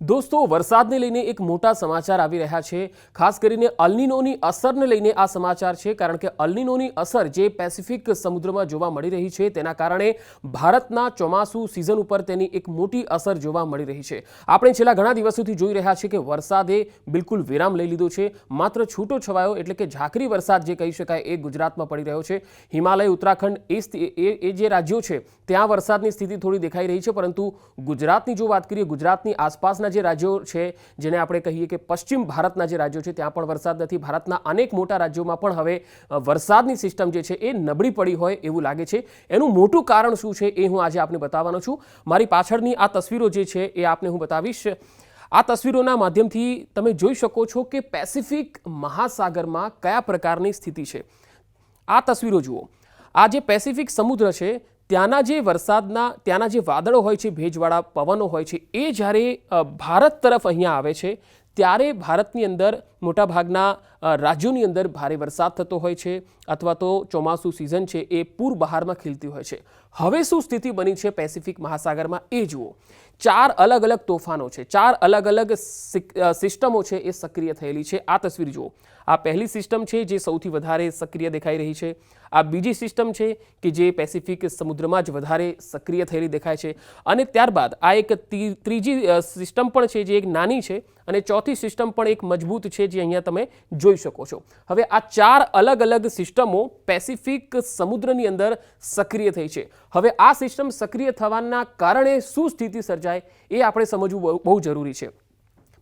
દોસ્તો, વરસાદને લઈને એક મોટા સમાચાર આવી રહ્યા છે। ખાસ કરીને અલ્નિનોની અસરને લઈને આ સમાચાર છે, કારણ કે અલ્નિનોની અસર જે પેસિફિક સમુદ્રમાં જોવા મળી રહી છે તેના કારણે ભારતના ચોમાસુ સિઝન ઉપર તેની એક મોટી અસર જોવા મળી રહી છે। આપણે છેલ્લા ઘણા દિવસોથી જોઈ રહ્યા છીએ કે વરસાદે બિલકુલ વિરામ લઈ લીધો છે। માત્ર છૂટો છવાયો એટલે કે ઝાકરી વરસાદ જે કહી શકાય એ ગુજરાતમાં પડી રહ્યો છે। હિમાલય, ઉત્તરાખંડ એ જે રાજ્યો છે ત્યાં વરસાદની સ્થિતિ થોડી દેખાઈ રહી છે, પરંતુ ગુજરાતની જો વાત કરીએ, ગુજરાતની આસપાસના જે રાજ્યો છે જેને આપણે કહીએ કે પશ્ચિમ ભારતના જે રાજ્યો છે ત્યાં પણ વરસાદ નથી। ભારતના અનેક મોટા રાજ્યોમાં પણ હવે વરસાદની સિસ્ટમ જે છે એ નબળી પડી હોય એવું લાગે છે। એનું મોટું કારણ શું છે એ હું આજે આપને બતાવવાનો છું। મારી પાછળની આ તસવીરો જે છે એ આપને હું બતાવીશ। આ તસવીરોના માધ્યમથી તમે જોઈ શકો છો કે પેસિફિક મહાસાગરમાં કયા પ્રકારની સ્થિતિ છે। આ તસવીરો જુઓ। આ જે પેસિફિક સમુદ્ર છે ત્યાંના જે વરસાદના ત્યાંના જે વાદળો હોય છે, ભેજવાળા પવનો હોય છે, એ જ્યારે ભારત તરફ અહીંયા આવે છે ત્યારે ભારતની અંદર મોટાભાગના રાજ્યોની અંદર ભારે વરસાદ થતો હોય છે, અથવા તો ચોમાસુ સિઝન છે એ પૂર બહારમાં ખીલતી હોય છે। હવે શું સ્થિતિ બની છે પેસિફિક મહાસાગરમાં એ જુઓ। 4 અલગ અલગ તોફાનો છે, 4 અલગ અલગ સિસ્ટમો છે એ સક્રિય થયેલી છે। આ તસવીર જુઓ। આ પહેલી સિસ્ટમ છે જે સૌથી વધારે સક્રિય દેખાઈ રહી છે। આ બીજી સિસ્ટમ છે કે જે પેસિફિક સમુદ્રમાં જ વધારે સક્રિય થયેલી દેખાય છે, અને ત્યારબાદ આ એક ત્રીજી સિસ્ટમ પણ છે જે એક નાની છે, અને ચોથી સિસ્ટમ પણ એક મજબૂત છે જે અહીંયા તમે જોઈ શકો છો। હવે આ 4 અલગ અલગ સિસ્ટમો પેસિફિક સમુદ્રની અંદર સક્રિય થઈ છે। હવે આ સિસ્ટમ સક્રિય થવાના કારણે શું સ્થિતિ સર્જાય એ આપણે સમજવું બહુ જરૂરી છે।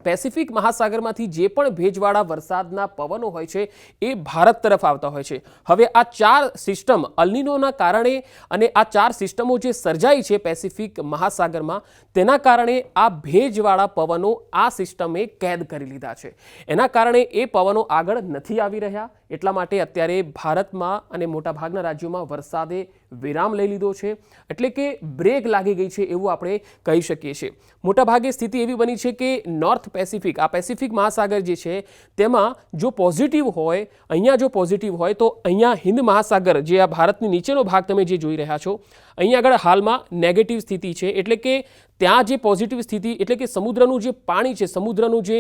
પેસિફિક મહાસાગરમાંથી જે પણ ભેજવાળા વરસાદના પવનો હોય છે એ ભારત તરફ આવતા હોય છે। હવે આ 4 સિસ્ટમ અલ્નિનોના કારણે અને આ 4 સિસ્ટમો જે સર્જાઈ છે પેસિફિક મહાસાગરમાં તેના કારણે આ ભેજવાળા પવનો આ સિસ્ટમે કેદ કરી લીધા છે। એના કારણે એ પવનો આગળ નથી આવી રહ્યા, એટલા માટે અત્યારે ભારતમાં અને મોટાભાગના રાજ્યોમાં વરસાદે વિરામ લઈ લીધો છે, એટલે કે બ્રેક લાગી ગઈ છે એવું આપણે કહી શકીએ છીએ। મોટાભાગે સ્થિતિ એવી બની છે કે નોર્થ પેસિફિક, આ પેસિફિક મહાસાગર જે છે તેમાં જો પોઝિટિવ હોય, અહીંયા જો પોઝિટિવ હોય તો અહીંયા હિન્દ મહાસાગર જે આ ભારતની નીચેનો ભાગ તમે જે જોઈ રહ્યા છો અહીંયા આગળ હાલમાં નેગેટિવ સ્થિતિ છે, એટલે કે ત્યાં જે પોઝિટિવ સ્થિતિ એટલે કે સમુદ્રનું જે પાણી છે, સમુદ્રનું જે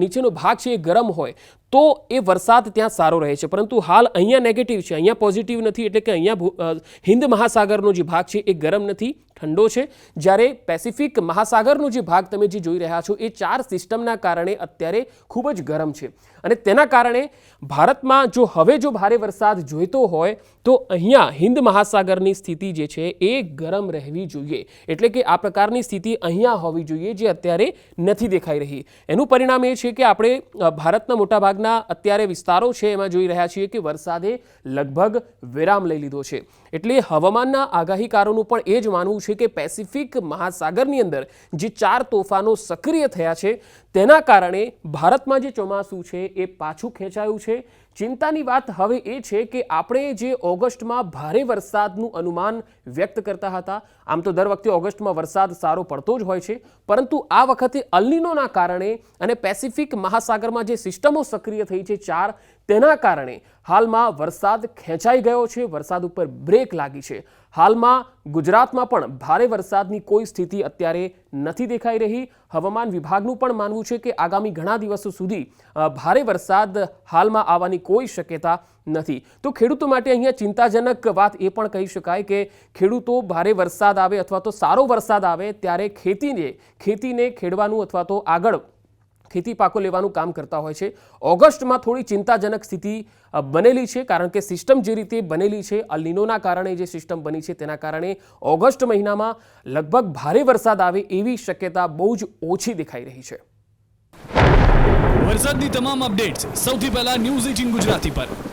નીચેનો ભાગ છે એ ગરમ હોય તો એ વરસાદ ત્યાં સારો રહે છે, પરંતુ હાલ અહીંયા નેગેટિવ છે, અહીંયા પોઝિટિવ નથી, એટલે કે અહીંયા હિન્દ મહાસાગરનો જે ભાગ છે એ ગરમ નથી, ઠંડો છે। જ્યારે પેસિફિક મહાસાગરનો જે ભાગ તમે જે જોઈ રહ્યા છો એ 4 સિસ્ટમના કારણે અત્યારે ખૂબ જ ગરમ છે, અને તેના કારણે ભારતમાં હવે જો ભારે વરસાદ જોઈતો હોય તો અહીંયા હિન્દ મહાસાગરની સ્થિતિ જે છે એ ગરમ રહેવી જોઈએ, એટલે કે આ પ્રકારની સ્થિતિ અહીંયા હોવી જોઈએ જે અત્યારે નથી દેખાઈ રહી। એનું પરિણામ એ છે કે આપણે ભારતના મોટાભાગના અત્યારે વિસ્તારો છે એમાં જોઈ રહ્યા છીએ કે વરસાદે લગભગ વિરામ લઈ લીધો છે। એટલે હવામાનના આગાહીકારોનું પણ એ જ માનવું છે કે પેસિફિક મહાસાગરની અંદર જે 4 તોફાનો સક્રિય થયા છે તેના કારણે ભારતમાં જે ચોમાસું છે એ પાછું ખેંચાયું છે। ચિંતાની વાત હવે એ છે કે આપણે જે ઓગસ્ટમાં ભારે વરસાદનું અનુમાન વ્યક્ત કરતા હતા, આમ તો દર વખતે ઓગસ્ટમાં વરસાદ સારો પડતો જ હોય છે, પરંતુ આ વખતે અલ્નિનોના કારણે અને પેસિફિક મહાસાગરમાં જે સિસ્ટમો સક્રિય થઈ છે 4 તેના કારણે હાલમાં વરસાદ ખેંચાઈ ગયો છે, વરસાદ ઉપર બ્રેક લાગી છે। હાલમાં ગુજરાતમાં પણ ભારે વરસાદની કોઈ સ્થિતિ અત્યારે નથી દેખાઈ રહી। હવામાન વિભાગનું પણ માનવું છે કે આગામી ઘણા દિવસો સુધી ભારે વરસાદ હાલમાં આવવાની કોઈ શક્યતા નથી। તો ખેડૂતો માટે અહીંયા ચિંતાજનક વાત એ પણ કહી શકાય કે ખેડૂતો ભારે વરસાદ આવે અથવા તો સારો વરસાદ આવે ત્યારે ખેતીને ખેડવાનું અથવા તો આગળ ખેતી પાકો લેવાનું કામ કરતા હોય છે। ઓગસ્ટમાં થોડી ચિંતાજનક સ્થિતિ બનેલી છે, કારણ કે સિસ્ટમ જે રીતે બનેલી છે અલ્નિનોના કારણે જે સિસ્ટમ બની છે તેના કારણે ઓગસ્ટ મહિનામાં લગભગ ભારે વરસાદ આવે એવી શક્યતા બહુ જ ઓછી દેખાઈ રહી છે। વરસાદની તમામ અપડેટ્સ સૌથી પહેલા ન્યૂઝ 18 ગુજરાતી પર